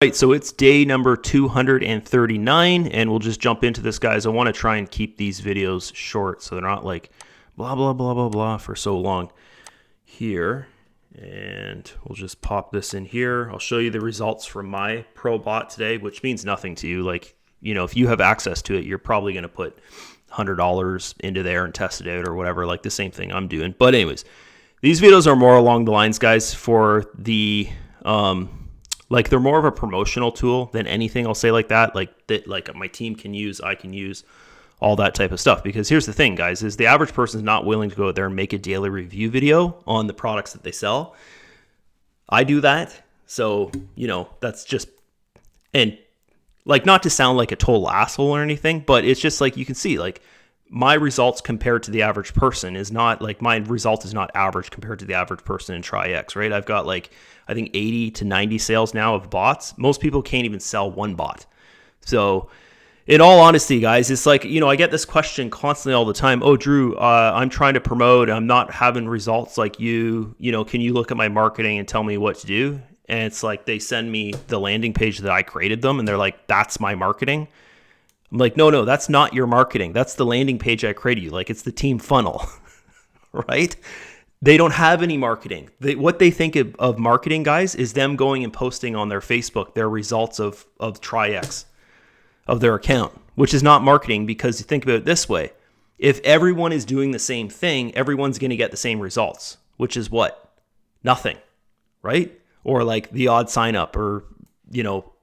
Right, so it's day number 239, and we'll just jump into this, guys. I want to try and keep these videos short so they're not like blah, blah, blah, blah, blah for so long here. And we'll just pop this in here. I'll show you the results from my pro bot today, which means nothing to you. Like, you know, if you have access to it, you're probably going to put $100 into there and test it out or whatever, like the same thing I'm doing. But anyways, these videos are more along the lines, guys, for the like they're more of a promotional tool than anything, I'll say, like that, like my team can use, I can use, all that type of stuff. Because here's the thing, guys, is the average person is not willing to go out there and make a daily review video on the products that they sell. I do that. So, you know, that's just, and like, not to sound like a total asshole or anything, but it's just like, you can see, like, my results compared to the average person is not like, my result is not average compared to the average person in Traiex, right? I've got like, I think 80 to 90 sales now of bots. Most people can't even sell one bot. So in all honesty, guys, it's like, you know, I get this question constantly all the time. Oh, Drew, I'm trying to promote. I'm not having results like you know, can you look at my marketing and tell me what to do? And it's like, they send me the landing page that I created them and they're like, that's my marketing. I'm like, no, that's not your marketing. That's the landing page I created you. Like, it's the team funnel, right? They don't have any marketing. What they think of marketing, guys, is them going and posting on their Facebook their results of Traiex, of their account, which is not marketing, because you think about it this way. If everyone is doing the same thing, everyone's going to get the same results, which is what? Nothing, right? Or like the odd sign up, or, you know,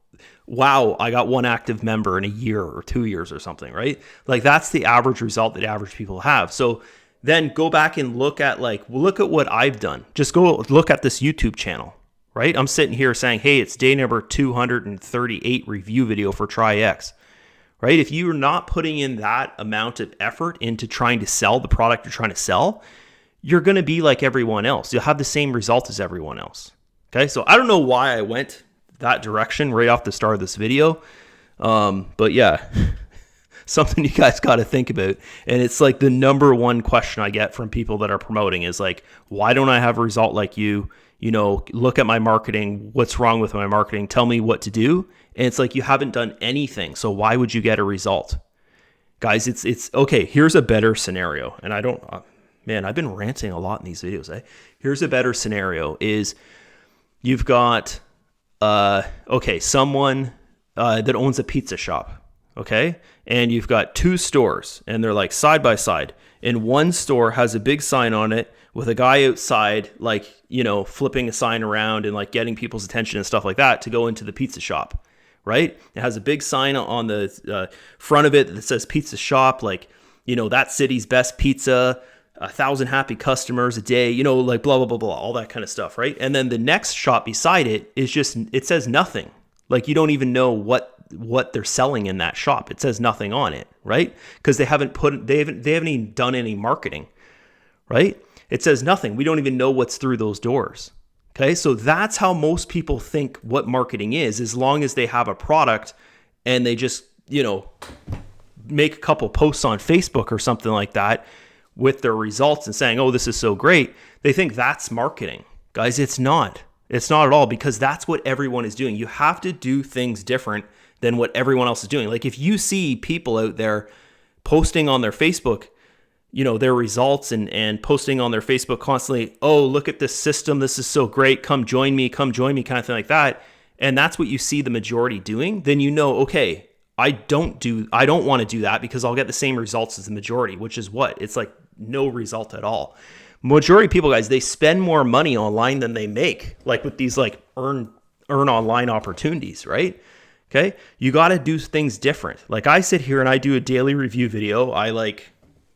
wow, I got one active member in a year or 2 years or something, right? Like, that's the average result that average people have. So then go back and look at what I've done. Just go look at this YouTube channel, right? I'm sitting here saying, hey, it's day number 238 review video for Traiex, right? If you're not putting in that amount of effort into trying to sell the product you're trying to sell, you're going to be like everyone else. You'll have the same result as everyone else. Okay, so I don't know why I went that direction right off the start of this video. But yeah, something you guys got to think about. And it's like the number one question I get from people that are promoting is like, why don't I have a result like you? You know, look at my marketing. What's wrong with my marketing? Tell me what to do. And it's like, you haven't done anything. So why would you get a result? Guys, it's okay. Here's a better scenario. And I don't, man, I've been ranting a lot in these videos. Here's a better scenario is you've got, someone that owns a pizza shop, okay? And you've got two stores, and they're like side by side. And one store has a big sign on it with a guy outside, like, you know, flipping a sign around and like getting people's attention and stuff like that to go into the pizza shop, right? It has a big sign on the front of it that says pizza shop, like, you know, that city's best pizza, 1,000 happy customers a day, you know, like blah, blah, blah, blah, all that kind of stuff, right? And then the next shop beside it is just, it says nothing. Like, you don't even know what they're selling in that shop. It says nothing on it, right? Because they haven't even done any marketing, right? It says nothing. We don't even know what's through those doors. Okay, so that's how most people think what marketing is, as long as they have a product and they just, you know, make a couple posts on Facebook or something like that with their results and saying, oh, this is so great. They think that's marketing. Guys, it's not. It's not at all, because that's what everyone is doing. You have to do things different than what everyone else is doing. Like, if you see people out there posting on their Facebook, you know, their results and posting on their Facebook constantly, oh, look at this system, this is so great, come join me, kind of thing like that, and that's what you see the majority doing, then you know, okay, I don't want to do that, because I'll get the same results as the majority, which is what? It's like no result at all. Majority of people, guys, they spend more money online than they make, like with these like earn online opportunities, right? Okay, you got to do things different. Like, I sit here and I do a daily review video. I like,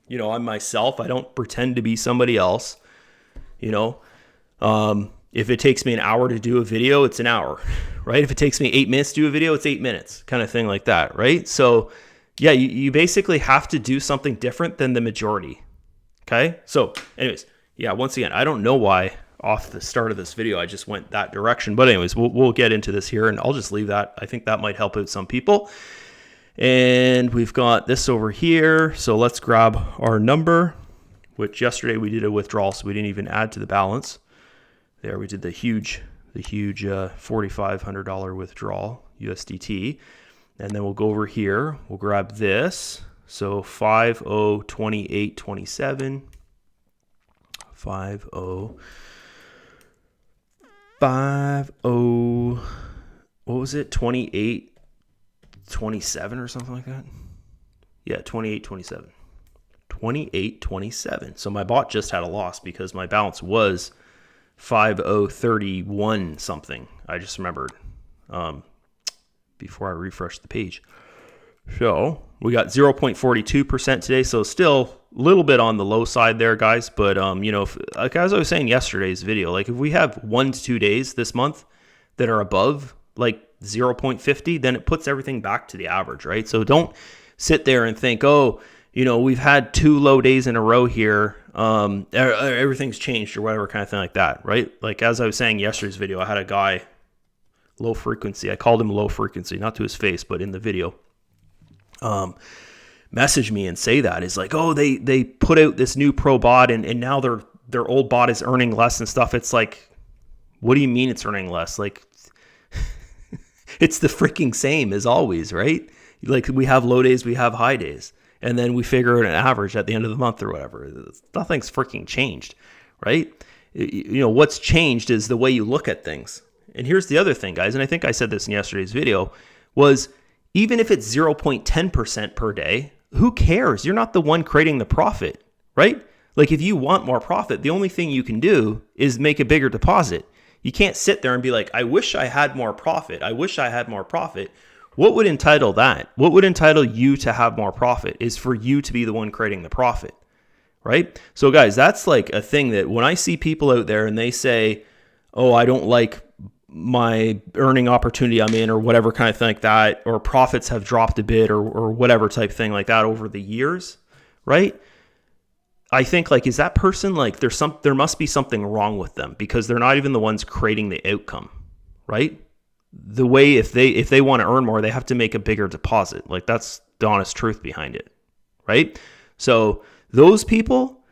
you know, I'm myself. I don't pretend to be somebody else. You know, if it takes me an hour to do a video, it's an hour, right? If it takes me 8 minutes to do a video, it's 8 minutes, kind of thing like that, right? So yeah, you basically have to do something different than the majority. Okay, so anyways, yeah, once again, I don't know why off the start of this video I just went that direction, but anyways, we'll get into this here, and I'll just leave that. I think that might help out some people. And we've got this over here, so let's grab our number, which yesterday we did a withdrawal, so we didn't even add to the balance. There, we did the huge the huge $4,500 withdrawal USDT. And then we'll go over here. We'll grab this. So 502827. 50 what was it? 2827 or something like that? Yeah, 2827. 2827. So my bot just had a loss because my balance was 5031 something. I just remembered before I refreshed the page. So we got 0.42% today. So still a little bit on the low side there, guys. But, like as I was saying yesterday's video, like if we have 1 to 2 days this month that are above like 0.50, then it puts everything back to the average, right? So don't sit there and think, oh, we've had 2 low days in a row here. Everything's changed or whatever kind of thing like that, right? Like as I was saying yesterday's video, I had a guy, low frequency. I called him low frequency, not to his face, but in the video. Message me and say that is like, oh, they put out this new pro bot and now their old bot is earning less and stuff. It's like, what do you mean it's earning less? Like, it's the freaking same as always, right? Like we have low days, we have high days, and then we figure out an average at the end of the month or whatever. Nothing's freaking changed, right? What's changed is the way you look at things. And here's the other thing, guys, and I think I said this in yesterday's video, was even if it's 0.10% per day, who cares? You're not the one creating the profit, right? Like if you want more profit, the only thing you can do is make a bigger deposit. You can't sit there and be like, I wish I had more profit. I wish I had more profit. What would entitle that? What would entitle you to have more profit is for you to be the one creating the profit, right? So guys, that's like a thing that when I see people out there and they say, oh, I don't like my earning opportunity I'm in or whatever kind of thing like that, or profits have dropped a bit or whatever type thing like that over the years, right? I think like, is that person like there must be something wrong with them because they're not even the ones creating the outcome, right? The way if they want to earn more, they have to make a bigger deposit. Like that's the honest truth behind it, right? So those people,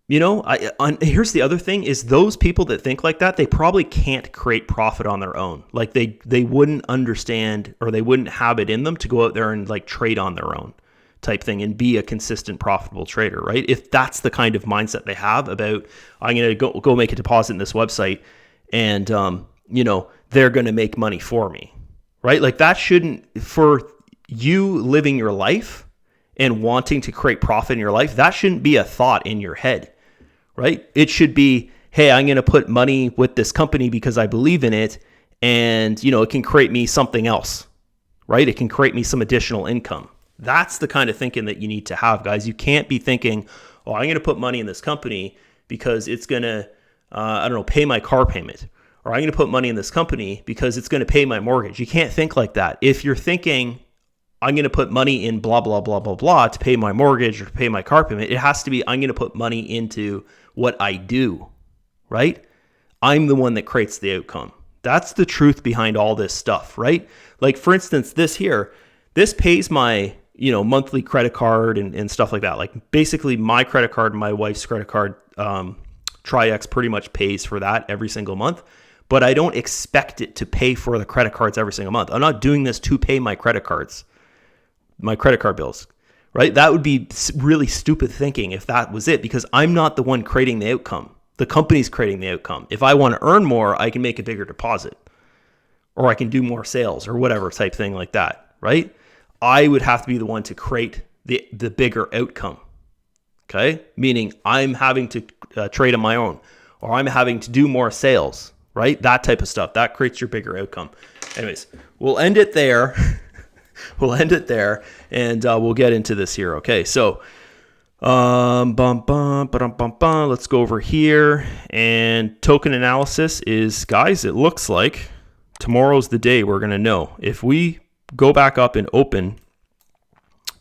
here's the other thing is those people that think like that, they probably can't create profit on their own. Like they wouldn't understand or they wouldn't have it in them to go out there and like trade on their own type thing and be a consistent profitable trader, right? If that's the kind of mindset they have about, I'm going to go make a deposit in this website and, they're going to make money for me, right? Like that shouldn't, for you living your life and wanting to create profit in your life, that shouldn't be a thought in your head, right? It should be, hey, I'm going to put money with this company because I believe in it and, it can create me something else, right? It can create me some additional income. That's the kind of thinking that you need to have, guys. You can't be thinking, oh, I'm going to put money in this company because it's going to, pay my car payment. Or I'm going to put money in this company because it's going to pay my mortgage. You can't think like that. If you're thinking, I'm going to put money in blah, blah, blah, blah, blah to pay my mortgage or to pay my car payment, it has to be, I'm going to put money into what I do, right? I'm the one that creates the outcome. That's the truth behind all this stuff, right? Like, for instance, this pays my, monthly credit card and stuff like that. Like, basically, my credit card and my wife's credit card, Traiex pretty much pays for that every single month. But I don't expect it to pay for the credit cards every single month. I'm not doing this to pay my credit card bills, right? That would be really stupid thinking if that was it, because I'm not the one creating the outcome. The company's creating the outcome. If I want to earn more, I can make a bigger deposit or I can do more sales or whatever type thing like that, right? I would have to be the one to create the bigger outcome, okay? Meaning I'm having to trade on my own or I'm having to do more sales, right? That type of stuff. That creates your bigger outcome. Anyways, we'll end it there. And we'll get into this here. Okay, so let's go over here. And token analysis is, guys, it looks like tomorrow's the day we're going to know. If we go back up and open,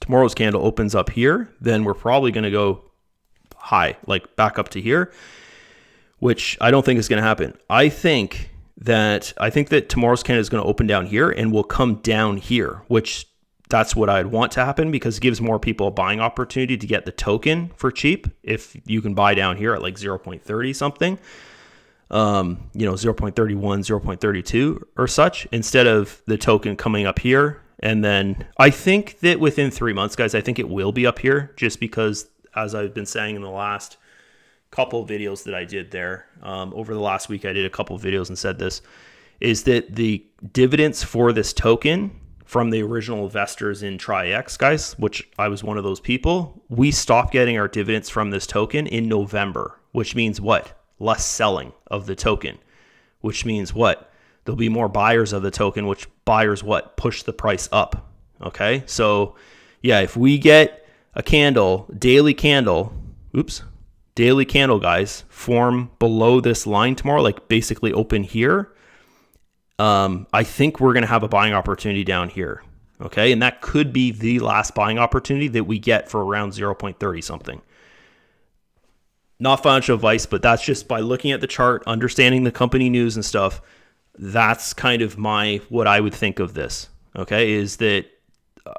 tomorrow's candle opens up here, then we're probably going to go high, like back up to here, which I don't think is going to happen. I think that tomorrow's candle is going to open down here and will come down here, which that's what I'd want to happen because it gives more people a buying opportunity to get the token for cheap if you can buy down here at like 0.30 something. 0.31, 0.32 or such, instead of the token coming up here. And then I think that within 3 months, guys, I think it will be up here, just because, as I've been saying in the last couple of videos that I did there, over the last week, I did a couple of videos and said this, is that the dividends for this token from the original investors in Traiex, guys, which I was one of those people, we stopped getting our dividends from this token in November, which means what? Less selling of the token, which means what? There'll be more buyers of the token, which buyers what? Push the price up. Okay. So yeah, if we get a daily candle, guys, form below this line tomorrow, like basically open here, I think we're going to have a buying opportunity down here. Okay. And that could be the last buying opportunity that we get for around 0.30 something. Not financial advice, but that's just by looking at the chart, understanding the company news and stuff. That's kind of what I would think of this. Okay. Is that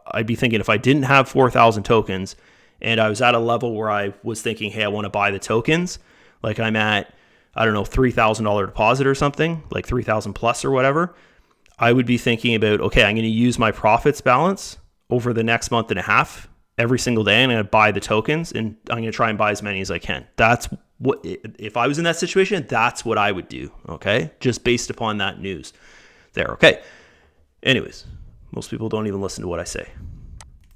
I'd be thinking, if I didn't have 4,000 tokens and I was at a level where I was thinking, hey, I want to buy the tokens, like I'm at, I don't know, $3,000 deposit or something, like 3,000 plus or whatever, I would be thinking about, okay, I'm going to use my profits balance over the next month and a half every single day, and I'm going to buy the tokens, and I'm going to try and buy as many as I can. That's what, if I was in that situation, that's what I would do. Okay. Just based upon that news there. Okay. Anyways, most people don't even listen to what I say.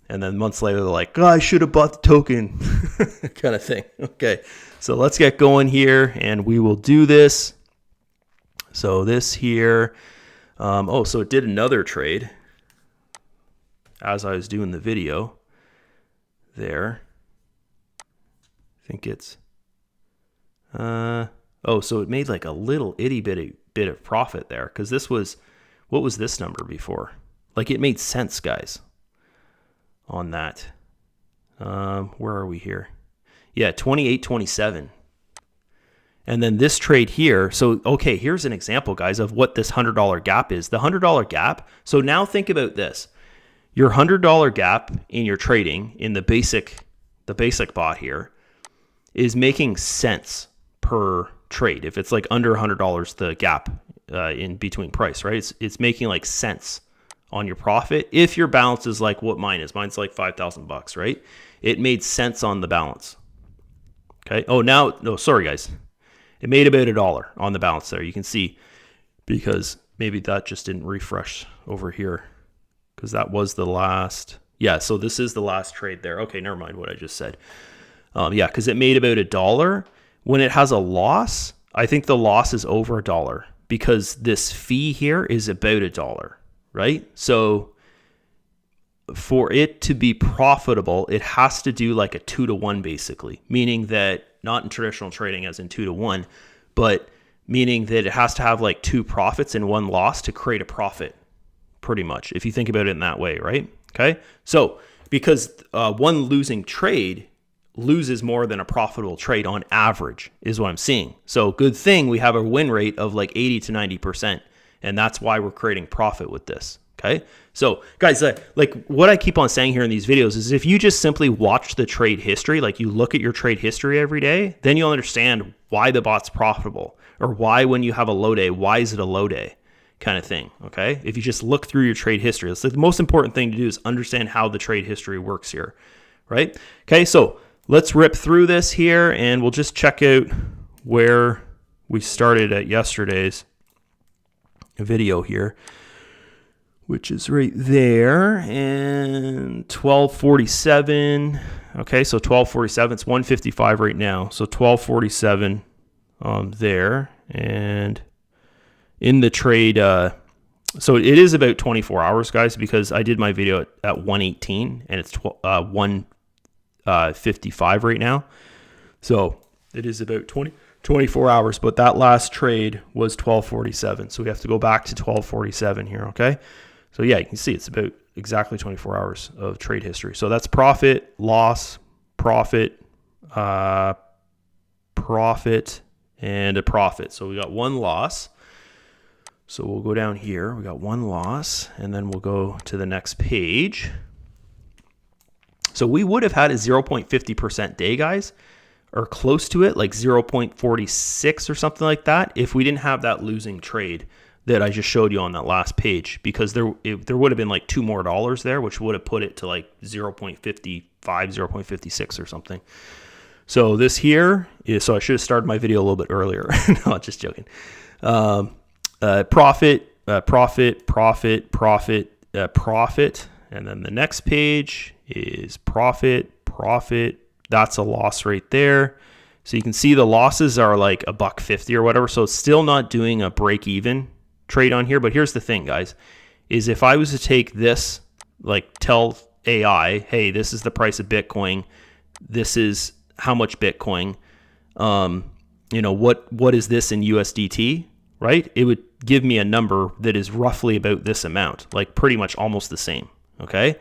And then months later, they're like, oh, I should have bought the token kind of thing. Okay. So let's get going here, and we will do this. So this here, so it did another trade as I was doing the video there. I think it's, so it made like a little itty bit of profit there, because this was, what was this number before? Like it made sense, guys, on that. Where are we here? Yeah, 28.27. And then this trade here. So, okay, here's an example, guys, of what this $100 gap is. The $100 gap. So now think about this. Your $100 gap in your trading in the basic bot here is making sense per trade. If it's like under $100, the gap in between price, right? It's making like sense on your profit. If your balance is like what mine is, mine's like $5,000, right? It made sense on the balance. Okay. Oh, no, sorry guys. It made about $1 on the balance there. You can see, because maybe that just didn't refresh over here, because that was the last. Yeah. So this is the last trade there. Okay. Never mind what I just said. Yeah. Cause it made about $1. When it has a loss, I think the loss is over $1, because this fee here is about $1, right? So for it to be profitable, it has to do like a 2-to-1 basically, meaning that not in traditional trading as in 2-to-1, but meaning that it has to have like 2 profits and 1 loss to create a profit, pretty much, if you think about it in that way, right? Okay. So because one losing trade loses more than a profitable trade on average is what I'm seeing. So good thing we have a win rate of like 80 to 90%. And that's why we're creating profit with this. Okay. So guys, like what I keep on saying here in these videos is, if you just simply watch the trade history, like you look at your trade history every day, then you'll understand why the bot's profitable, or why when you have a low day, why is it a low day kind of thing. Okay. If you just look through your trade history, that's the most important thing to do, is understand how the trade history works here. Right. Okay. So let's rip through this here, and we'll just check out where we started at yesterday's video here, which is right there, and 1247. Okay, so 1247, it's 155 right now. So 1247 there, and in the trade, so it is about 24 hours, guys, because I did my video at 118, and it's 155 right now. So it is about 24 hours, but that last trade was 1247. So we have to go back to 1247 here, okay? So yeah, you can see it's about exactly 24 hours of trade history. So that's profit, loss, profit, profit, and a profit. So we got 1 loss. So we'll go down here. We got 1 loss, and then we'll go to the next page. So we would have had a 0.50% day, guys, or close to it, like 0.46 or something like that, if we didn't have that losing trade that I just showed you on that last page, because there would have been like $2 more there, which would have put it to like 0.55, 0.56 or something. So this here is, so I should have started my video a little bit earlier. No, just joking. Profit, profit. And then the next page is profit. That's a loss right there. So you can see the losses are like $1.50 or whatever. So it's still not doing a break even trade on here. But here's the thing, guys, is if I was to take this, like tell AI, hey, this is the price of Bitcoin, this is how much Bitcoin, what is this in USDT, right? It would give me a number that is roughly about this amount, like pretty much almost the same, okay?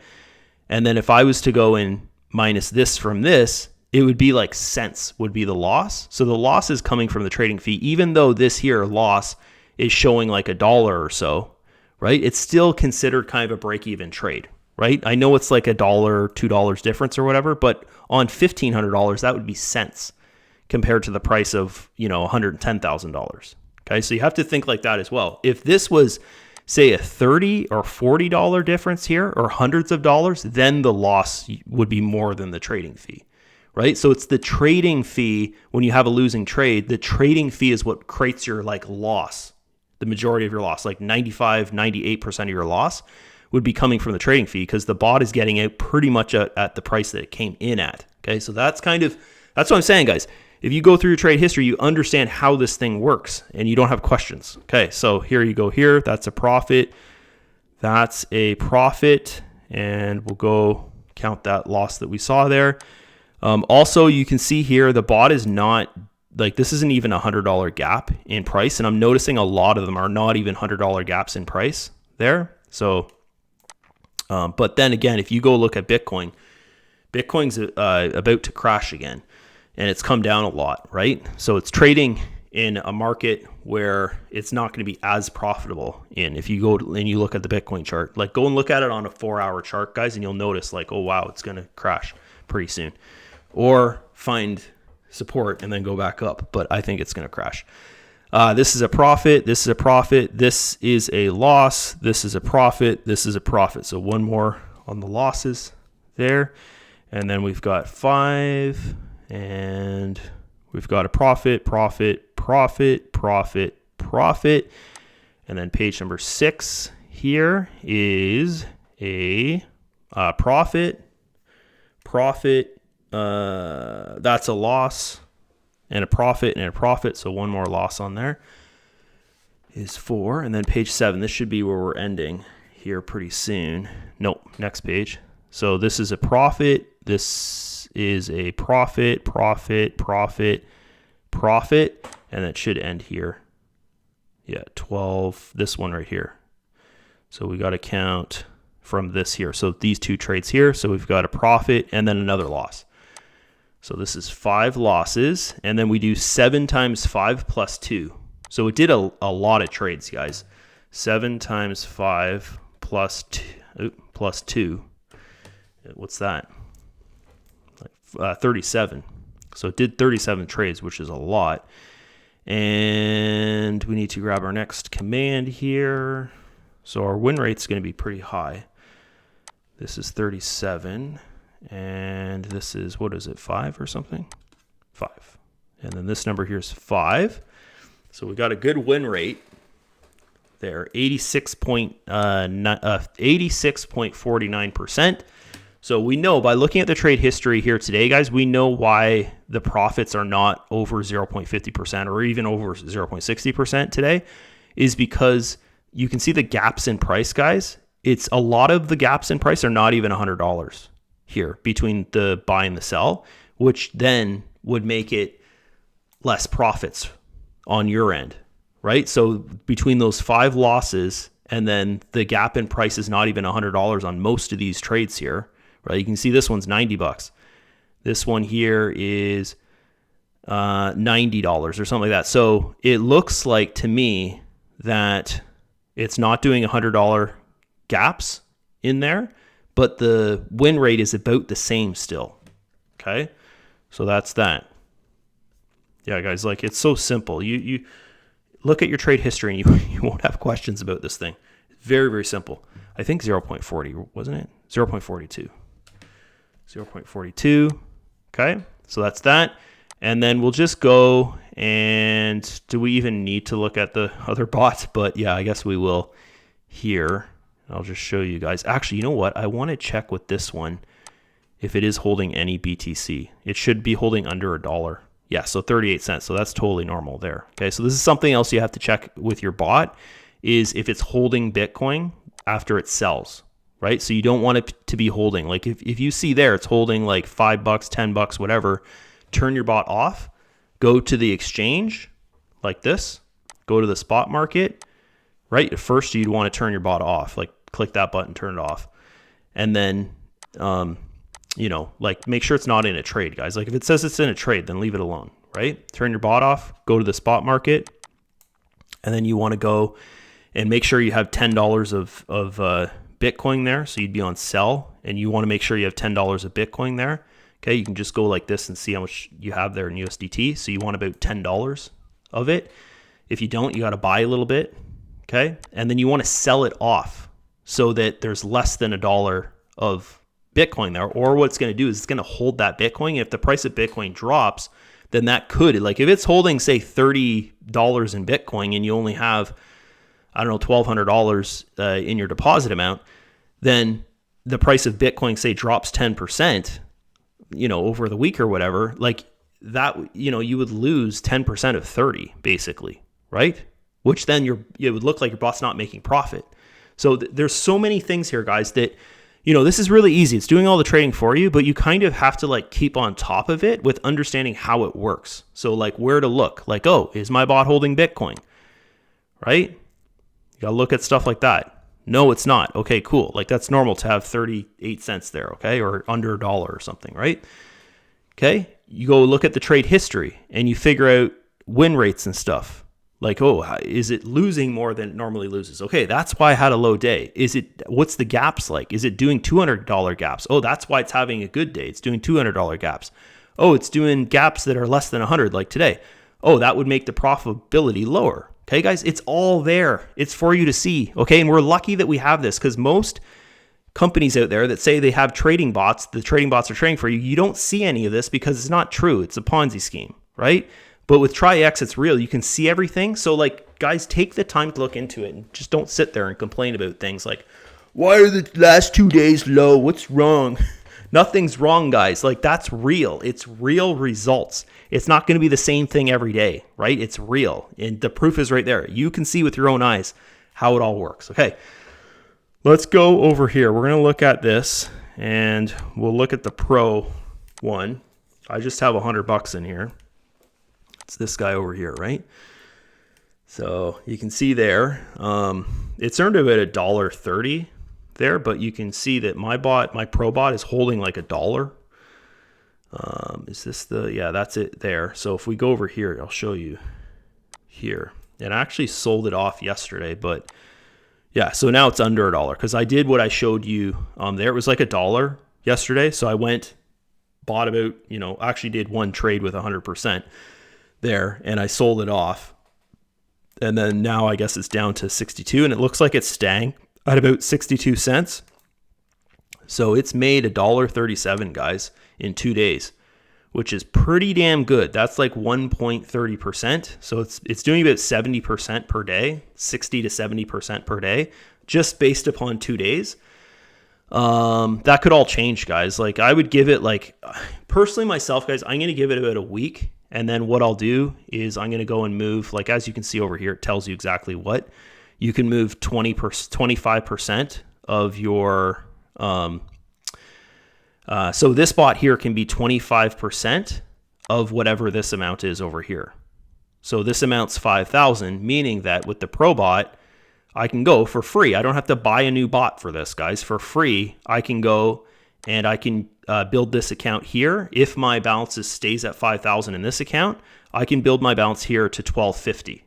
And then if I was to go and minus this from this, it would be like cents would be the loss. So the loss is coming from the trading fee, even though this here loss is showing like $1 or so, right? It's still considered kind of a break-even trade, right? I know it's like $1, $2 difference or whatever, but on $1,500, that would be cents compared to the price of, $110,000. Okay, so you have to think like that as well. If this was, say, a $30 or $40 difference here, or hundreds of dollars, then the loss would be more than the trading fee, right? So it's the trading fee when you have a losing trade. The trading fee is what creates your like loss. The majority of your loss, like 95, 98% of your loss would be coming from the trading fee, because the bot is getting out pretty much at the price that it came in at. Okay, so that's what I'm saying, guys. If you go through your trade history, you understand how this thing works and you don't have questions. Okay, so here you go here. That's a profit. That's a profit. And we'll go count that loss that we saw there. Also, you can see here, the bot is not, like this isn't even a $100 gap in price. And I'm noticing a lot of them are not even $100 gaps in price there. So, but then again, if you go look at Bitcoin's about to crash again. And it's come down a lot, right? So it's trading in a market where it's not going to be as profitable in. If you go and you look at the Bitcoin chart, like go and look at it on a 4-hour chart, guys, and you'll notice like, oh, wow, it's going to crash pretty soon. Or find support and then go back up. But I think it's going to crash. This is a profit. This is a profit. This is a loss. This is a profit. This is a profit. So one more on the losses there. And then we've got 5. And we've got a profit. And then page number 6 here is a profit. That's a loss and a profit. So one more loss on there is 4. And then page 7, this should be where we're ending here pretty soon. Nope, next page. So this is a profit. This is a profit, and it should end here. Yeah, 12, this one right here. So we got to count from this here. So these two trades here. So we've got a profit and then another loss. So this is 5 losses, and then we do 7 times 5 plus 2. So it did a lot of trades, guys. 7 times 5 plus 2. What's that? 37. So it did 37 trades, which is a lot. And we need to grab our next command here. So our win rate's going to be pretty high. This is 37. And this is, what is it, 5 or something? 5. And then this number here is 5. So we got a good win rate there, 86.49%. So we know by looking at the trade history here today, guys, we know why the profits are not over 0.50% or even over 0.60% today, is because you can see the gaps in price, guys. It's a lot of the gaps in price are not even $100 here between the buy and the sell, which then would make it less profits on your end, right? So between those 5 losses and then the gap in price is not even $100 on most of these trades here, right? You can see this one's $90. This one here is $90 or something like that. So it looks like to me that it's not doing $100 gaps in there, but the win rate is about the same still. Okay, so that's that. Yeah, guys, like it's so simple. You look at your trade history and you won't have questions about this thing. Very, very simple. I think 0.40, wasn't it? 0.42. 0.42. Okay, so that's that. And then we'll just go and do we even need to look at the other bots? But yeah, I guess we will here. I'll just show you guys. Actually, you know what? I want to check with this one if it is holding any BTC. It should be holding under $1. Yeah, so 38 cents. So that's totally normal there. Okay, so this is something else you have to check with your bot is if it's holding Bitcoin after it sells, right? So you don't want it to be holding. Like if you see there, it's holding like $5, $10, whatever, turn your bot off, go to the exchange like this, go to the spot market, right? At first you'd want to turn your bot off, like click that button, turn it off. And then, you know, like make sure it's not in a trade, guys. Like if it says it's in a trade, then leave it alone, right? Turn your bot off, go to the spot market, and then you want to go and make sure you have $10 of Bitcoin there. So you'd be on sell, and you want to make sure you have $10 of Bitcoin there. Okay, you can just go like this and see how much you have there in USDT. So you want about $10 of it. If you don't, you got to buy a little bit. Okay, and then you want to sell it off so that there's less than $1 of Bitcoin there. Or what it's going to do is it's going to hold that Bitcoin. If the price of Bitcoin drops, then that could, like if it's holding say $30 in Bitcoin and you only have, I don't know, $1,200 in your deposit amount, then the price of Bitcoin say drops 10%, you know, over the week or whatever, like that, you know, you would lose 10% of 30 basically, right? Which then it would look like your bot's not making profit. So there's so many things here, guys, that, you know, this is really easy. It's doing all the trading for you, but you kind of have to like keep on top of it with understanding how it works. So like where to look, like, oh, is my bot holding Bitcoin, right? You got to look at stuff like that. No, it's not. Okay, cool. Like that's normal to have 38 cents there, okay? Or under $1 or something, right? Okay, you go look at the trade history and you figure out win rates and stuff. Like, oh, is it losing more than it normally loses? Okay, that's why I had a low day. What's the gaps like? Is it doing $200 gaps? Oh, that's why it's having a good day. It's doing $200 gaps. Oh, it's doing gaps that are less than 100 like today. Oh, that would make the profitability lower. Okay, guys, it's all there. It's for you to see. Okay, and we're lucky that we have this because most companies out there that say they have trading bots, the trading bots are trading for you, you don't see any of this because it's not true. It's a Ponzi scheme, right? But with Traiex, it's real. You can see everything. So, like, guys, take the time to look into it and just don't sit there and complain about things like, why are the last 2 days low? What's wrong? Nothing's wrong, guys. Like, that's real. It's real results. It's not going to be the same thing every day, right? It's real. And the proof is right there. You can see with your own eyes how it all works. Okay, let's go over here. We're going to look at this, and we'll look at the Pro one. I just have $100 in here. It's this guy over here, right? So you can see there, it's earned about $1.30 there, but you can see that my Pro bot is holding like $1. Is this yeah, that's it there. So if we go over here, I'll show you here. And I actually sold it off yesterday, but yeah, so now it's under $1 because I did what I showed you there. It was like $1 yesterday. So I went, bought about, you know, actually did one trade with 100% there, and I sold it off. And then now I guess it's down to 62, and it looks like it's staying at about 62 cents. So it's made $1.37, guys, in 2 days, which is pretty damn good. That's like 1.30%. So it's doing about 70% per day, 60 to 70% per day, just based upon 2 days. That could all change, guys. Like I would give it, like, personally myself, guys, I'm going to give it about a week. And then what I'll do is I'm going to go and move, like, as you can see over here, it tells you exactly what. You can move 25% of your, so this bot here can be 25% of whatever this amount is over here. So this amount's 5,000, meaning that with the Pro bot, I can go for free. I don't have to buy a new bot for this, guys. For free, I can go and I can build this account here. If my balance stays at 5,000 in this account, I can build my balance here to 1,250.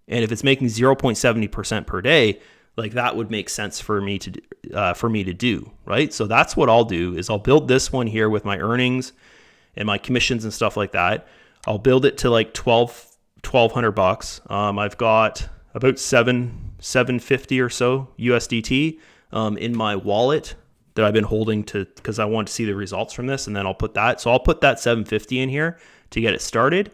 And if it's making 0.70% per day, like that would make sense for me to do, right? So that's what I'll do is I'll build this one here with my earnings and my commissions and stuff like that. I'll build it to like 1200 bucks. I've got about 750 or so USDT in my wallet that I've been holding to, because I want to see the results from this, and then I'll put that. So I'll put that 750 in here to get it started.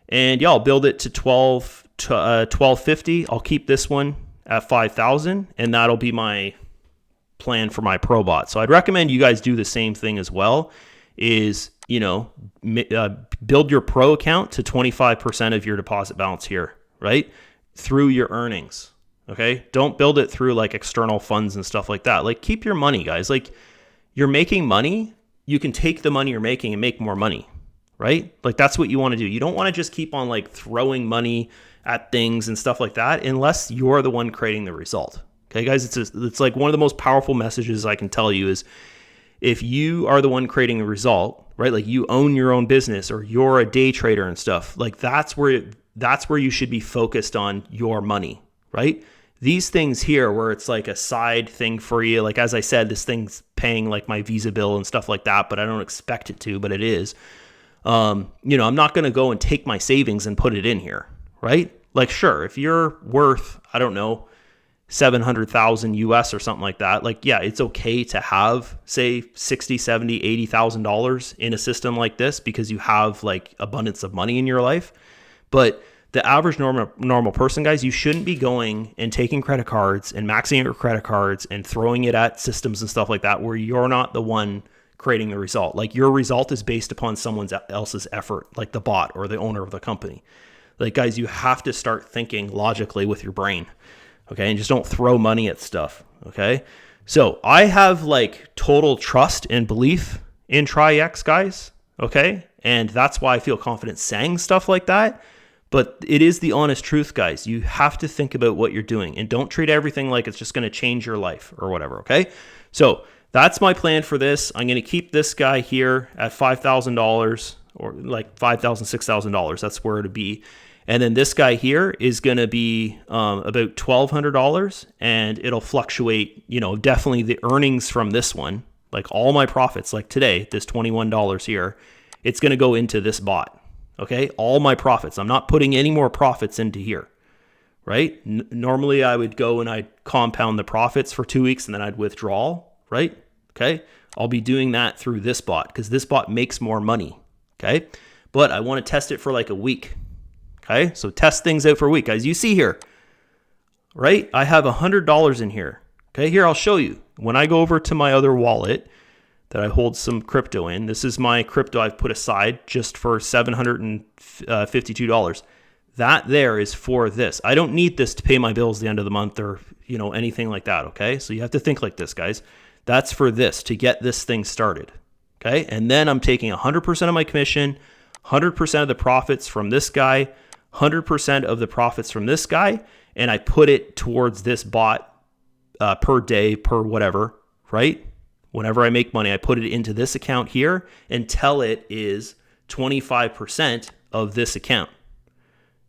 And yeah, I'll build it to 1250. I'll keep this one at 5,000, and that'll be my plan for my pro bot. So I'd recommend you guys do the same thing as well, is, build your pro account to 25% of your deposit balance here, right? Through your earnings. Okay. Don't build it through like external funds and stuff like that. Like, keep your money, guys. Like, you're making money. You can take the money you're making and make more money, right? Like, that's what you want to do. You don't want to just keep on like throwing money at things and stuff like that unless you're the one creating the result. Okay, guys, it's like one of the most powerful messages I can tell you is, if you are the one creating the result, right? Like, you own your own business, or you're a day trader and stuff, like that's where you should be focused on your money, right? These things here where it's like a side thing for you, like as I said, this thing's paying like my Visa bill and stuff like that, but I don't expect it to, but it is. I'm not going to go and take my savings and put it in here, right? Like, sure, if you're worth, I don't know, 700,000 US or something like that, like, yeah, it's okay to have, say, 60, 70, $80,000 in a system like this because you have like abundance of money in your life. But the average normal person, guys, you shouldn't be going and taking credit cards and maxing out your credit cards and throwing it at systems and stuff like that where you're not the one creating the result. Like, your result is based upon someone else's effort, like the bot or the owner of the company. Like, guys, you have to start thinking logically with your brain, okay? And just don't throw money at stuff, okay? So I have like total trust and belief in Traiex, guys, okay? And that's why I feel confident saying stuff like that. But it is the honest truth, guys. You have to think about what you're doing and don't treat everything like it's just going to change your life or whatever, okay? So that's my plan for this. I'm going to keep this guy here at $5,000 or like $5,000, $6,000. That's where it'll be. And then this guy here is going to be about $1,200, and it'll fluctuate, definitely the earnings from this one, like all my profits, like today, this $21 here, it's going to go into this bot. Okay, all my profits. I'm not putting any more profits into here, right? Normally I would go and I'd compound the profits for 2 weeks and then I'd withdraw, right? Okay, I'll be doing that through this bot because this bot makes more money, okay? But I want to test it for like a week, okay? So test things out for a week, guys. You see here, right? I have $100 in here, okay? Here, I'll show you. When I go over to my other wallet that I hold some crypto in. This is my crypto I've put aside just for $752. That there is for this. I don't need this to pay my bills at the end of the month or, anything like that, okay? So you have to think like this, guys. That's for this, to get this thing started, okay? And then I'm taking 100% of my commission, 100% of the profits from this guy, 100% of the profits from this guy, and I put it towards this bot per day, per whatever, right? Whenever I make money, I put it into this account here until it is 25% of this account,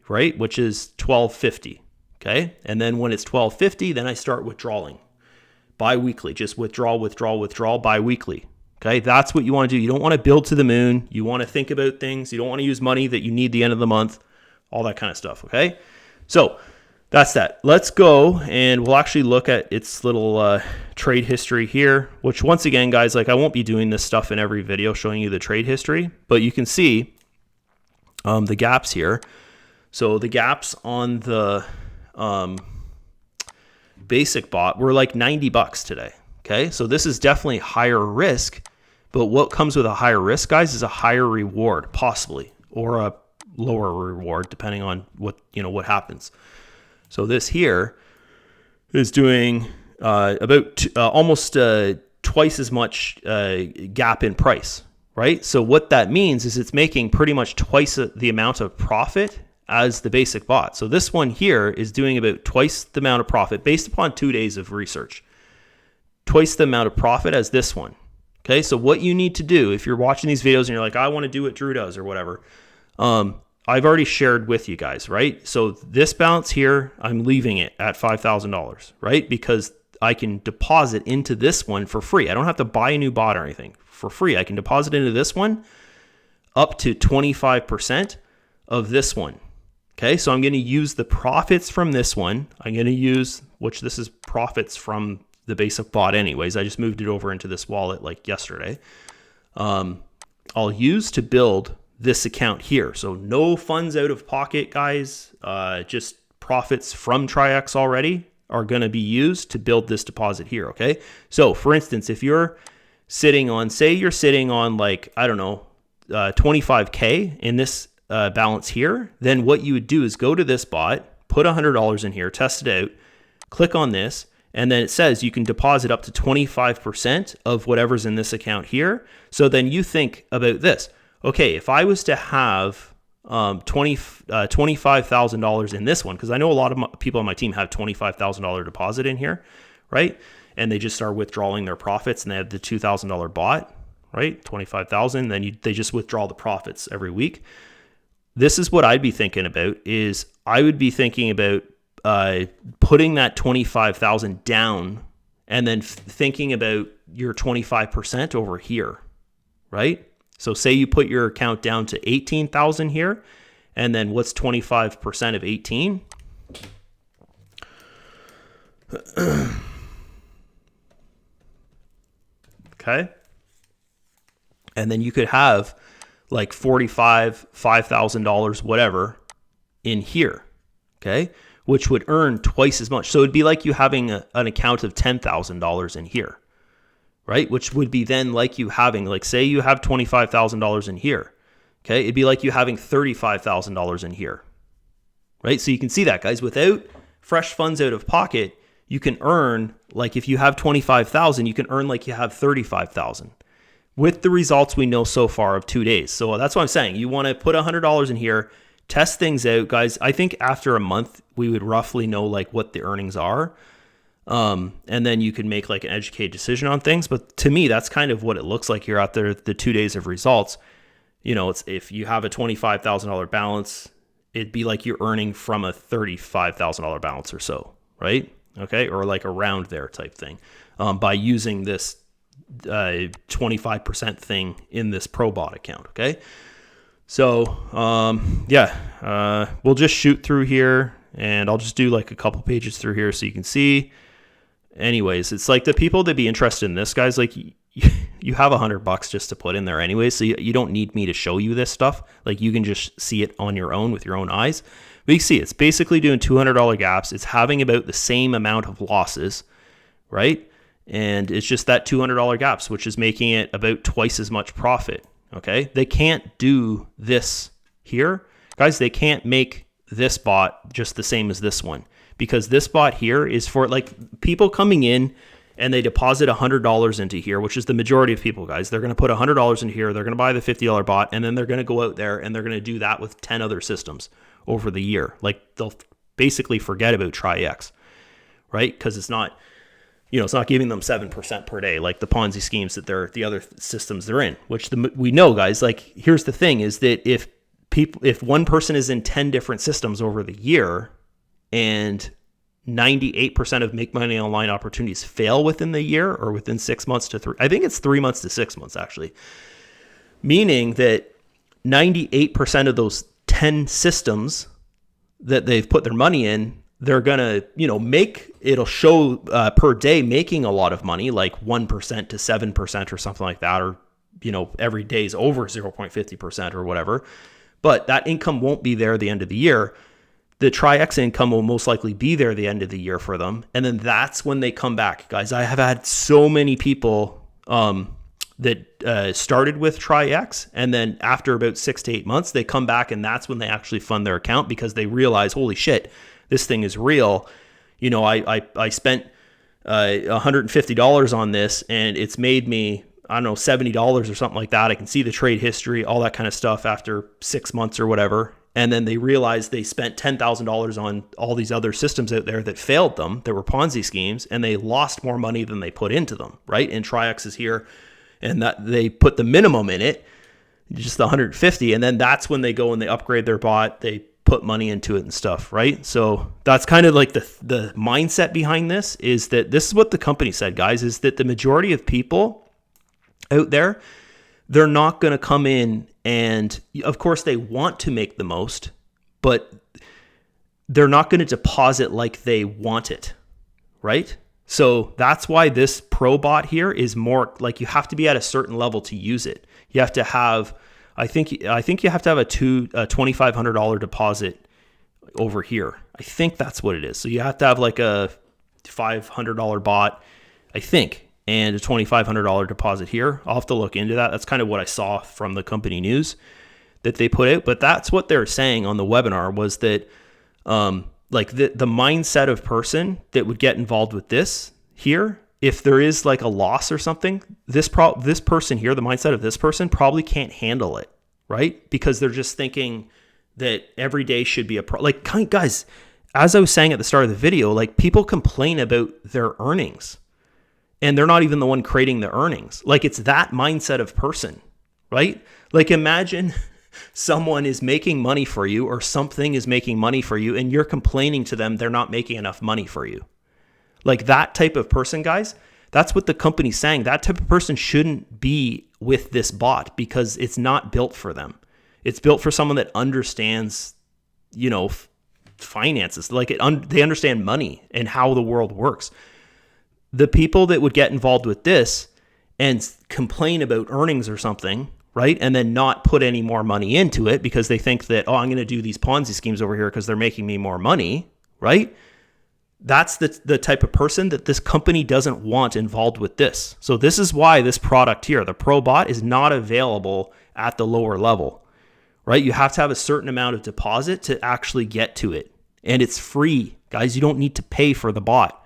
right? Which is $1,250, okay? And then when it's $1,250, then I start withdrawing bi-weekly. Just withdraw bi-weekly, okay? That's what you want to do. You don't want to build to the moon. You want to think about things. You don't want to use money that you need at the end of the month, all that kind of stuff, okay? So that's that. Let's go and we'll actually look at its little trade history here, which once again, guys, like I won't be doing this stuff in every video showing you the trade history, but you can see the gaps here. So the gaps on the basic bot were like $90 today. Okay. So this is definitely higher risk, but what comes with a higher risk, guys, is a higher reward possibly, or a lower reward depending on what happens. So this here is doing about almost twice as much gap in price, right? So what that means is it's making pretty much twice the amount of profit as the basic bot. So this one here is doing about twice the amount of profit based upon 2 days of research. Twice the amount of profit as this one. Okay, so what you need to do if you're watching these videos and you're like, I want to do what Drew does or whatever, I've already shared with you guys, right? So this balance here, I'm leaving it at $5,000, right? Because I can deposit into this one for free. I don't have to buy a new bot or anything. For free, I can deposit into this one up to 25% of this one. Okay, so I'm going to use the profits from this one. I'm going to use, which this is profits from the basic bot anyways. I just moved it over into this wallet like yesterday. I'll use to build this account here. So no funds out of pocket, guys. Just profits from Traiex already are going to be used to build this deposit here, okay? So for instance, if you're sitting on, say you're sitting on like, I don't know, 25K in this balance here, then what you would do is go to this bot, put $100 in here, test it out, click on this, and then it says you can deposit up to 25% of whatever's in this account here. So then you think about this. Okay, if I was to have $25,000 in this one, because I know a lot of people on my team have $25,000 deposit in here, right? And they just start withdrawing their profits, and they have the $2,000 bot, right? 25,000. Then they just withdraw the profits every week. This is what I'd be thinking about. Is I would be thinking about putting that 25,000 down, and then thinking about your 25% over here, right? So say you put your account down to 18,000 here, and then what's 25% of 18? Okay. And then you could have like $5,000, whatever, in here, okay? Which would earn twice as much. So it'd be like you having an account of $10,000 in here, right? Which would be then like you having, like say you have $25,000 in here, okay? It'd be like you having $35,000 in here, right? So you can see that, guys, without fresh funds out of pocket, you can earn, like if you have 25,000, you can earn like you have 35,000. With the results we know so far of 2 days. So that's what I'm saying. You want to put $100 in here, test things out, guys. I think after a month, we would roughly know like what the earnings are. And then you can make like an educated decision on things. But to me, that's kind of what it looks like here out there, the 2 days of results. You know, it's if you have a $25,000 balance, it'd be like you're earning from a $35,000 balance or so, right? Okay, or like around there type thing, by using this 25% thing in this ProBot account. Okay. So, we'll just shoot through here, and I'll just do like a couple pages through here so you can see. Anyways, it's like the people that be interested in this, guys, like you have $100 just to put in there anyway. So you don't need me to show you this stuff. Like you can just see it on your own with your own eyes. But you can see it's basically doing $200 gaps. It's having about the same amount of losses, right? And it's just that $200 gaps, which is making it about twice as much profit. Okay. They can't do this here. Guys, they can't make this bot just the same as this one, because this bot here is for like people coming in and they deposit $100 into here, which is the majority of people, guys. They're going to put $100 in here. They're going to buy the $50 bot, and then they're going to go out there and they're going to do that with 10 other systems over the year. Like they'll basically forget about Traiex, right? Because it's not, it's not giving them 7% per day like the Ponzi schemes that the other systems they're in, which we know, guys. Like here's the thing is that if one person is in 10 different systems over the year and 98% of make money online opportunities fail within the year or within 6 months to I think it's 3 months to 6 months actually, meaning that 98% of those 10 systems that they've put their money in, they're going to, it'll show per day making a lot of money, like 1% to 7% or something like that. Or, every day is over 0.50% or whatever. But that income won't be there at the end of the year. The Traiex income will most likely be there at the end of the year for them. And then that's when they come back. Guys, I have had so many people that started with Traiex, and then after about 6 to 8 months, they come back, and that's when they actually fund their account because they realize, holy shit, this thing is real. I spent $150 on this, and it's made me, I don't know, $70 or something like that. I can see the trade history, all that kind of stuff after 6 months or whatever. And then they realize they spent $10,000 on all these other systems out there that failed them, that were Ponzi schemes, and they lost more money than they put into them, right? And Traiex is here, and that they put the minimum in it, just the 150, and then that's when they go and they upgrade their bot, they put money into it and stuff, right? So that's kind of like the mindset behind this, is that this is what the company said, guys, is that the majority of people out there, they're not going to come in And of course they want to make the most, but they're not going to deposit like they want it, right? So that's why this Pro bot here is more like you have to be at a certain level to use it. You have to have, I think you have to have a $2,500 deposit over here. I think that's what it is. So you have to have like a $500 bot, I think, and a $2,500 deposit here. I'll have to look into that. That's kind of what I saw from the company news that they put out. But that's what they're saying on the webinar was that like the mindset of person that would get involved with this here, if there is like a loss or something, this person here, the mindset of this person probably can't handle it, right? Because they're just thinking that every day should be like, guys, as I was saying at the start of the video, like people complain about their earnings and they're not even the one creating the earnings. Like it's that mindset of person, right? Like imagine someone is making money for you or something is making money for you and you're complaining to them they're not making enough money for you. Like that type of person, guys, that's what the company's saying. That type of person shouldn't be with this bot because it's not built for them. It's built for someone that understands, finances. Like they understand money and how the world works. The people that would get involved with this and complain about earnings or something, right? And then not put any more money into it because they think that, I'm going to do these Ponzi schemes over here because they're making me more money, right? That's the type of person that this company doesn't want involved with this. So this is why this product here, the Pro Bot, is not available at the lower level, right? You have to have a certain amount of deposit to actually get to it. And it's free, guys. You don't need to pay for the bot.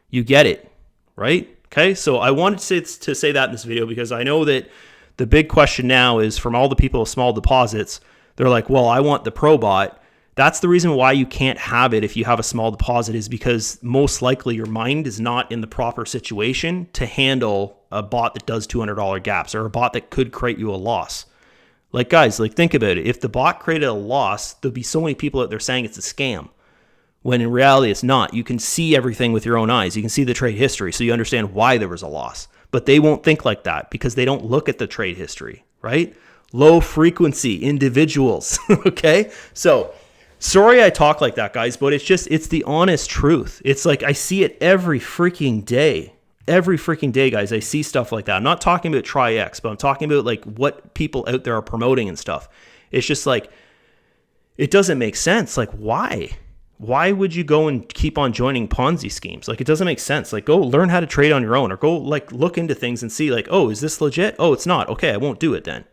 You get it, right? Okay, so I wanted to say that in this video because I know that the big question now is from all the people with small deposits, they're like, well, I want the Pro Bot. That's the reason why you can't have it if you have a small deposit is because most likely your mind is not in the proper situation to handle a bot that does $200 gaps or a bot that could create you a loss. Like guys, like think about it. If the bot created a loss, there'll be so many people out there saying it's a scam when in reality it's not. You can see everything with your own eyes. You can see the trade history so you understand why there was a loss. But they won't think like that because they don't look at the trade history, right? Low frequency individuals, okay? So sorry I talk like that, guys, but it's the honest truth. It's like I see it every freaking day. Every freaking day, guys, I see stuff like that. I'm not talking about Traiex, but I'm talking about like what people out there are promoting and stuff. It's just like, it doesn't make sense. Like, why? Why would you go and keep on joining Ponzi schemes? Like, it doesn't make sense. Like, go learn how to trade on your own or go like look into things and see like, oh, is this legit? Oh, it's not. Okay, I won't do it then.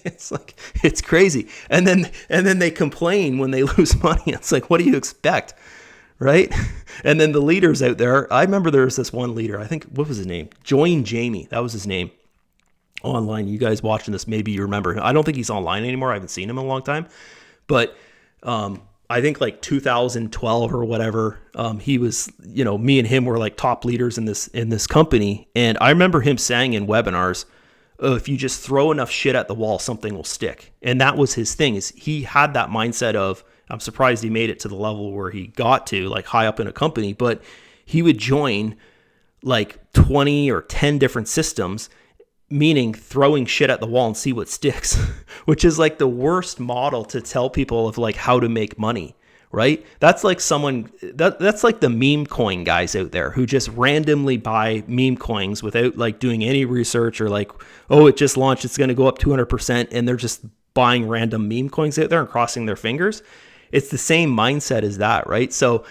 It's like, it's crazy. And then they complain when they lose money. It's like, what do you expect? Right? And then the leaders out there, I remember there was this one leader, I think, what was his name? Join Jamie. That was his name online. You guys watching this, maybe you remember him. I don't think he's online anymore. I haven't seen him in a long time, but, I think like 2012 or whatever, he was, me and him were like top leaders in this company. And I remember him saying in webinars, if you just throw enough shit at the wall, something will stick. And that was his thing, is he had that mindset of, I'm surprised he made it to the level where he got to, like high up in a company, but he would join like 20 or 10 different systems, meaning throwing shit at the wall and see what sticks, which is like the worst model to tell people of like how to make money, right? That's like that's like the meme coin guys out there who just randomly buy meme coins without like doing any research or like, oh, it just launched, it's going to go up 200%. And they're just buying random meme coins out there and crossing their fingers. It's the same mindset as that, right? So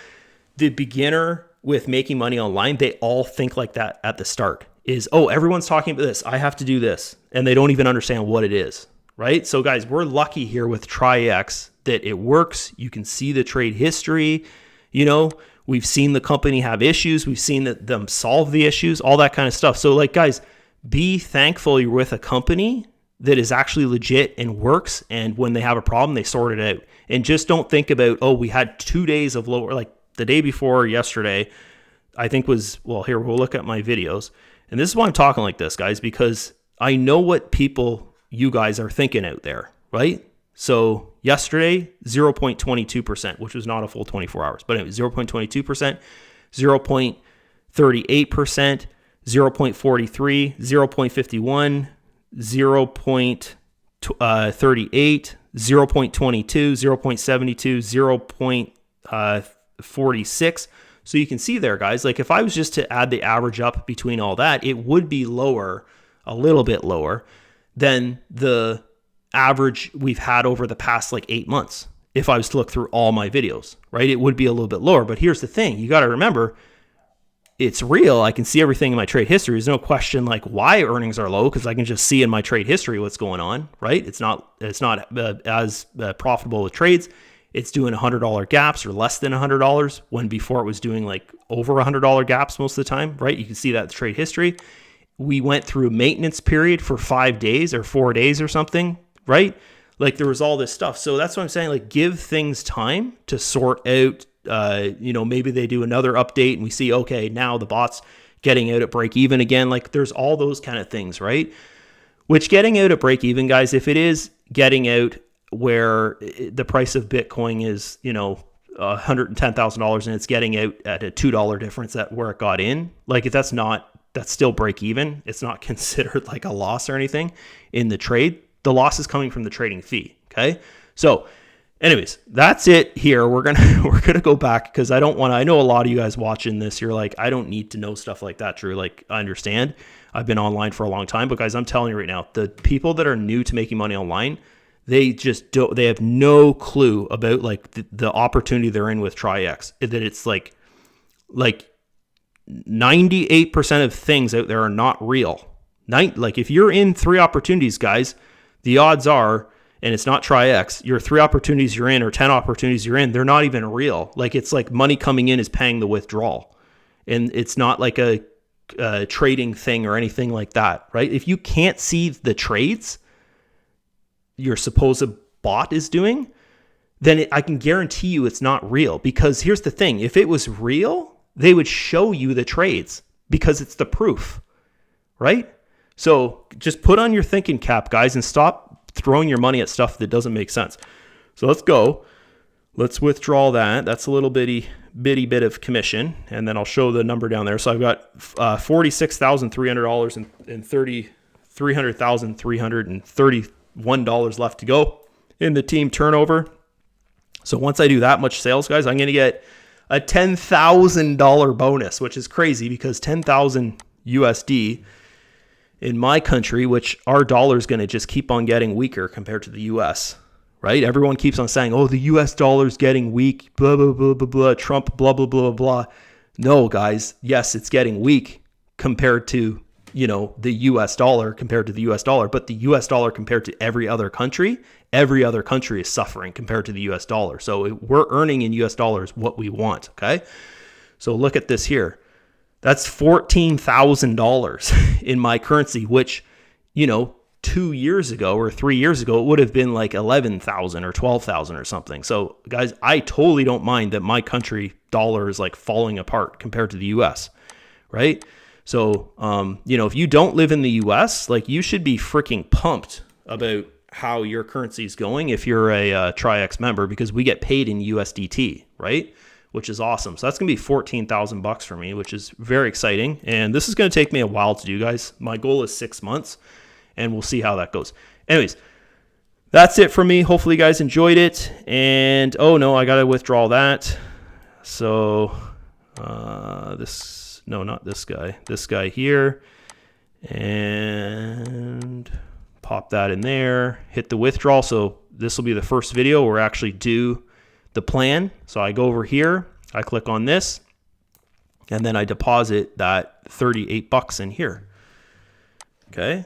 the beginner with making money online, they all think like that at the start is, oh, everyone's talking about this, I have to do this. And they don't even understand what it is, right? So guys, we're lucky here with Traiex that it works. You can see the trade history. We've seen the company have issues. We've seen them solve the issues, all that kind of stuff. So like, guys, be thankful you're with a company that is actually legit and works. And when they have a problem, they sort it out. And just don't think about, oh, we had 2 days of lower, like the day before yesterday, I think was, well, here, we'll look at my videos. And this is why I'm talking like this, guys, because I know what you guys are thinking out there, right? So yesterday, 0.22%, which was not a full 24 hours, but it was 0.22%, 0.38%, 0.43, 0.51, 0.38, 0.22, 0.72, 0.46. So you can see there, guys, like if I was just to add the average up between all that, it would be lower, a little bit lower than the average we've had over the past like 8 months. If I was to look through all my videos, right, it would be a little bit lower. But here's the thing. You got to remember, it's real. I can see everything in my trade history. There's no question like why earnings are low, because I can just see in my trade history what's going on, right? It's not as profitable with trades. It's doing $100 gaps or less than $100 when before it was doing like over $100 gaps most of the time, right? You can see that in the trade history. We went through a maintenance period for 5 days or 4 days or something, right? Like there was all this stuff. So that's what I'm saying. Like give things time to sort out. Maybe they do another update and we see, okay, now the bot's getting out at break even again. Like there's all those kind of things, right? Which getting out at break even, guys, if it is getting out where the price of Bitcoin is, $110,000 and it's getting out at a $2 difference at where it got in, like if that's still break even. It's not considered like a loss or anything in the trade. The loss is coming from the trading fee. Okay. So anyways, that's it here. We're going to go back because I know a lot of you guys watching this, you're like, I don't need to know stuff like that, Drew. Like I understand. I've been online for a long time, but guys, I'm telling you right now, the people that are new to making money online, they have no clue about like the opportunity they're in with Traiex, that it's like 98% of things out there are not real. Like if you're in 3 opportunities, guys, the odds are, and it's not Traiex, your 3 opportunities you're in or 10 opportunities you're in, they're not even real. Like it's like money coming in is paying the withdrawal. And it's not like a trading thing or anything like that, right? If you can't see the trades your supposed bot is doing, then I can guarantee you it's not real. Because here's the thing. If it was real, they would show you the trades because it's the proof, right? So just put on your thinking cap, guys, and stop throwing your money at stuff that doesn't make sense. So let's go. Let's withdraw that. That's a little bitty bit of commission, and then I'll show the number down there. So I've got $46,300 and $300,331 left to go in the team turnover. So once I do that much sales, guys, I'm going to get a $10,000 bonus, which is crazy because 10,000 USD in my country, which our dollar is going to just keep on getting weaker compared to the US, right? Everyone keeps on saying, oh, the US dollar is getting weak, blah, blah, blah, blah, blah, Trump, blah, blah, blah, blah. No, guys, yes, it's getting weak compared to, the US dollar compared to the US dollar, but the US dollar compared to every other country is suffering compared to the US dollar. So we're earning in US dollars what we want, okay? So look at this here. That's $14,000 in my currency, which, 2 years ago or 3 years ago, it would have been like 11,000 or 12,000 or something. So guys, I totally don't mind that my country dollar is like falling apart compared to the US, right? So, if you don't live in the US, like you should be freaking pumped about how your currency is going if you're a Traiex member, because we get paid in USDT, right? Which is awesome. So that's going to be $14,000 for me, which is very exciting. And this is going to take me a while to do, guys. My goal is 6 months, and we'll see how that goes. Anyways, that's it for me. Hopefully you guys enjoyed it. And, oh no, I got to withdraw that. So not this guy here. And pop that in there, hit the withdrawal. So this will be the first video where I actually do the plan. So I go over here, I click on this, and then I deposit that $38 in here. Okay.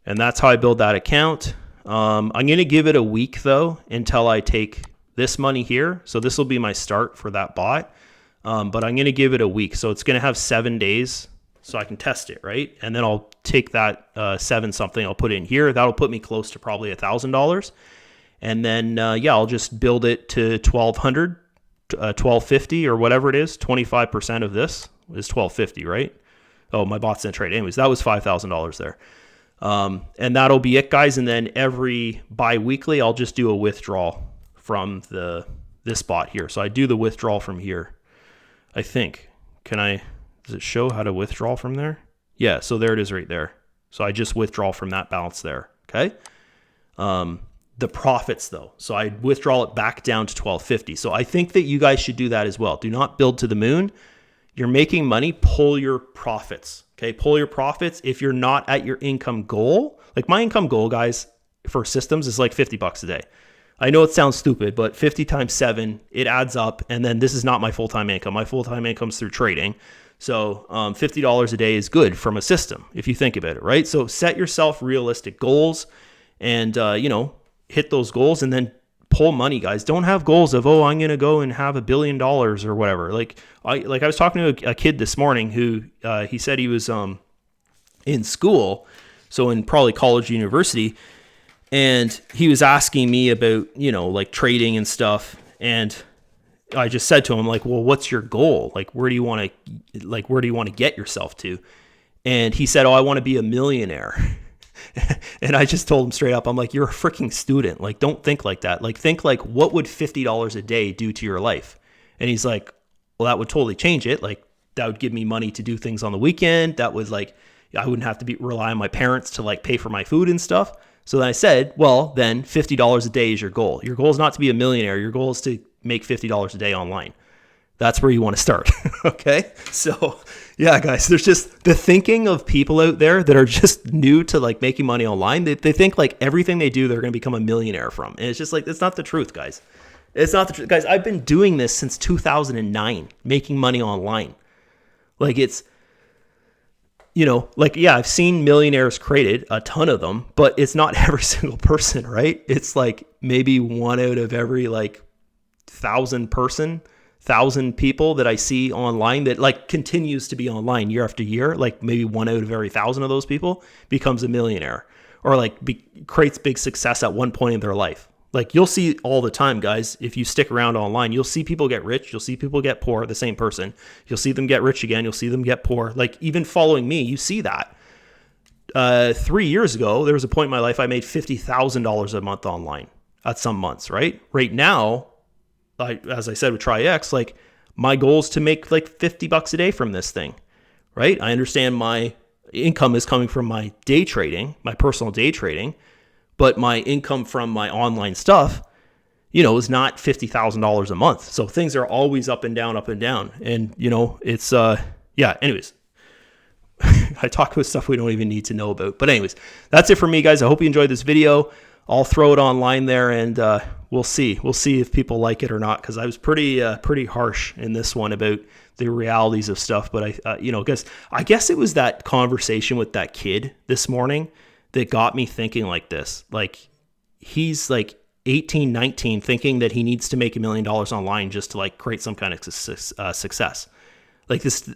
And that's how I build that account. I'm going to give it a week though, until I take this money here. So this will be my start for that bot. But I'm going to give it a week. So it's going to have 7 days so I can test it, right? And then I'll take that 7 something, I'll put it in here. That'll put me close to probably $1,000. And then, I'll just build it to 1,200, 1,250 or whatever it is. 25% of this is 1,250, right? Oh, my bot's in trade. Anyways, that was $5,000 there. And that'll be it, guys. And then every bi-weekly, I'll just do a withdrawal from this bot here. So I do the withdrawal from here, I think. Does it show how to withdraw from there? Yeah, so there it is right there. So I just withdraw from that balance there, okay? the profits though. So I withdraw it back down to $12.50. So I think that you guys should do that as well. Do not build to the moon. You're making money, pull your profits. Okay, pull your profits. If you're not at your income goal, like my income goal, guys, for systems is like $50 a day. I know it sounds stupid, but 50 times 7, it adds up. And then this is not my full-time income. My full-time income is through trading. So $50 a day is good from a system if you think about it, right? So set yourself realistic goals and, hit those goals and then pull money, guys. Don't have goals of, oh, I'm going to go and have $1 billion or whatever. Like I was talking to a kid this morning who he said he was in school, so in probably college, university, and he was asking me about, like trading and stuff. And I just said to him, like, well, what's your goal? Like, where do you want to get yourself to? And he said, oh, I want to be a millionaire. And I just told him straight up, I'm like, you're a freaking student. Like, don't think like that. Like, think like, what would $50 a day do to your life? And he's like, well, that would totally change it. Like, that would give me money to do things on the weekend. That was like, I wouldn't have to rely on my parents to like pay for my food and stuff. So then I said, well, then $50 a day is your goal. Your goal is not to be a millionaire. Your goal is to make $50 a day online. That's where you want to start. Okay. So yeah, guys, there's just the thinking of people out there that are just new to like making money online. They think like everything they do, they're going to become a millionaire from. And it's just like, it's not the truth, guys. It's not the truth. Guys, I've been doing this since 2009, making money online. Like it's, I've seen millionaires created, a ton of them, but it's not every single person, right? It's like maybe one out of every like 1,000 people that I see online that like continues to be online year after year. Like maybe one out of every 1,000 of those people becomes a millionaire or like creates big success at one point in their life. Like you'll see all the time, guys. If you stick around online, you'll see people get rich. You'll see people get poor, the same person. You'll see them get rich again. You'll see them get poor. Like even following me, you see that. 3 years ago, there was a point in my life I made $50,000 a month online at some months, right? Right now, as I said with Traiex, like my goal is to make like $50 a day from this thing, right? I understand my income is coming from my day trading, my personal day trading, but my income from my online stuff, is not $50,000 a month. So things are always up and down, up and down. And, it's, anyways, I talk about stuff we don't even need to know about. But anyways, that's it for me, guys. I hope you enjoyed this video. I'll throw it online there and we'll see. We'll see if people like it or not, because I was pretty harsh in this one about the realities of stuff. But I guess it was that conversation with that kid this morning that got me thinking like this. Like he's like 18, 19, thinking that he needs to make $1 million online just to like create some kind of success. Like this,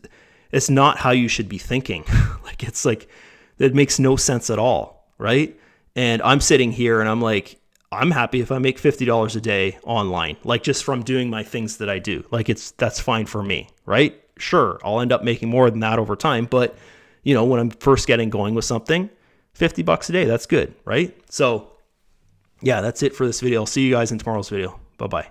it's not how you should be thinking. Like it's like, that makes no sense at all, right? And I'm sitting here and I'm like, I'm happy if I make $50 a day online, like just from doing my things that I do. Like that's fine for me, right? Sure, I'll end up making more than that over time, but when I'm first getting going with something, $50 a day, that's good, right? So yeah, that's it for this video. I'll see you guys in tomorrow's video. Bye-bye.